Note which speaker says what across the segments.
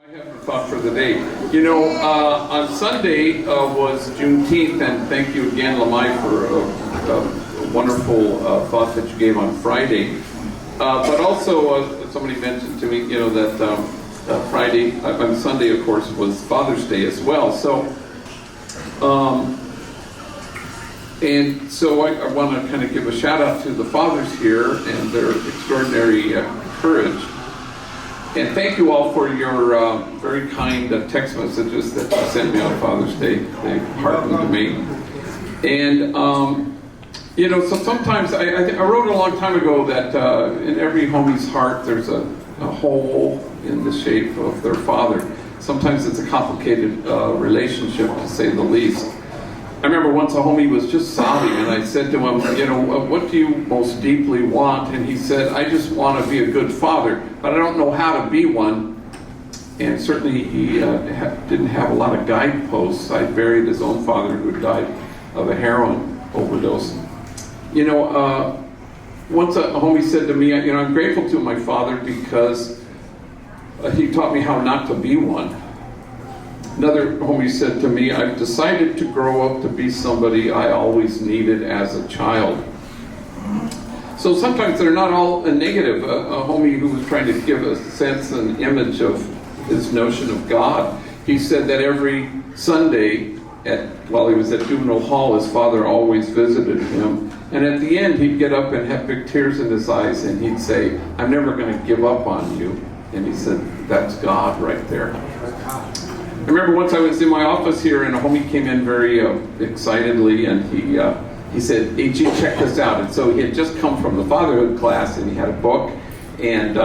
Speaker 1: I have a thought for the day. On Sunday was Juneteenth, and thank you again, Lamai, for a wonderful thought that you gave on Friday. But also, somebody mentioned to me, that Friday, on Sunday, of course, was Father's Day as well. So, I want to kind of give a shout out to the fathers here and their extraordinary courage. And thank you all for your very kind text messages that you sent me on Father's Day. They heartened to me. And, so sometimes, I wrote a long time ago that in every homie's heart there's a hole in the shape of their father. Sometimes it's a complicated relationship, to say the least. I remember once a homie was just sobbing, and I said to him, what do you most deeply want? And he said, I just want to be a good father, but I don't know how to be one. And certainly he didn't have a lot of guideposts. I buried his own father, who had died of a heroin overdose. Once a homie said to me, I'm grateful to my father because he taught me how not to be one. Another homie said to me, I've decided to grow up to be somebody I always needed as a child. So sometimes they're not all negative. A homie who was trying to give a sense and image of his notion of God, he said that every Sunday, while he was at juvenile hall, his father always visited him. And at the end, he'd get up and have big tears in his eyes, and he'd say, I'm never going to give up on you. And he said, that's God right there. I remember once I was in my office here, and a homie came in very excitedly, and he said, hey, G, check this out. And so he had just come from the Fatherhood class, and he had a book, and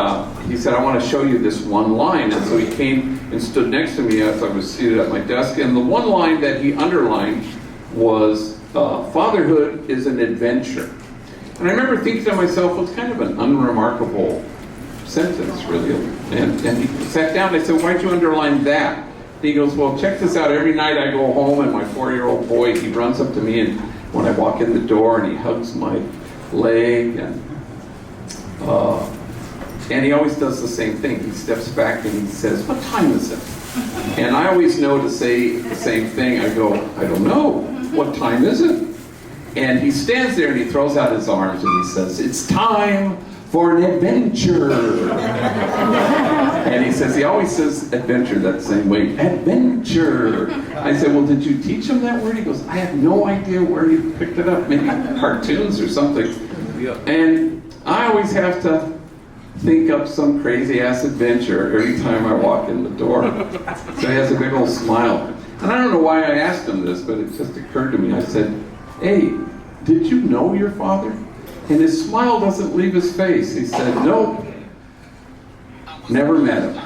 Speaker 1: he said, I want to show you this one line. And so he came and stood next to me as I was seated at my desk, and the one line that he underlined was, fatherhood is an adventure. And I remember thinking to myself, well, it's kind of an unremarkable sentence, really. And he sat down, and I said, why'd you underline that? He goes, well, check this out. Every night I go home, and my 4-year-old boy, he runs up to me, and when I walk in the door, and he hugs my leg, and he always does the same thing. He steps back and he says, what time is it? And I always know to say the same thing. I go, I don't know. What time is it? And he stands there and he throws out his arms and he says, it's time for an adventure. And he always says adventure that same way, adventure. I said, well, did you teach him that word? He goes, I have no idea where you picked it up, maybe cartoons or something. And I always have to think up some crazy ass adventure every time I walk in the door. So he has a big old smile. And I don't know why I asked him this, but it just occurred to me. I said, hey, did you know your father? And his smile doesn't leave his face. He said, nope, never met him.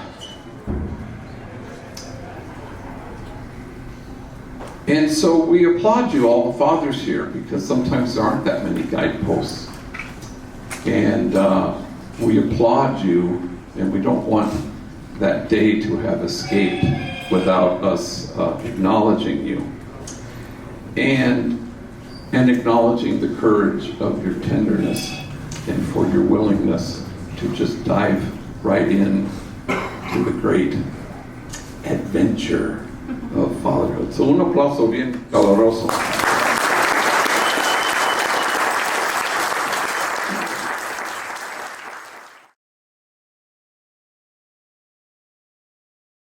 Speaker 1: And so we applaud you, all the fathers here, because sometimes there aren't that many guideposts. And we applaud you, and we don't want that day to have escaped without us acknowledging you. And acknowledging the courage of your tenderness and for your willingness to just dive right in to the great adventure of fatherhood. So un aplauso bien caloroso.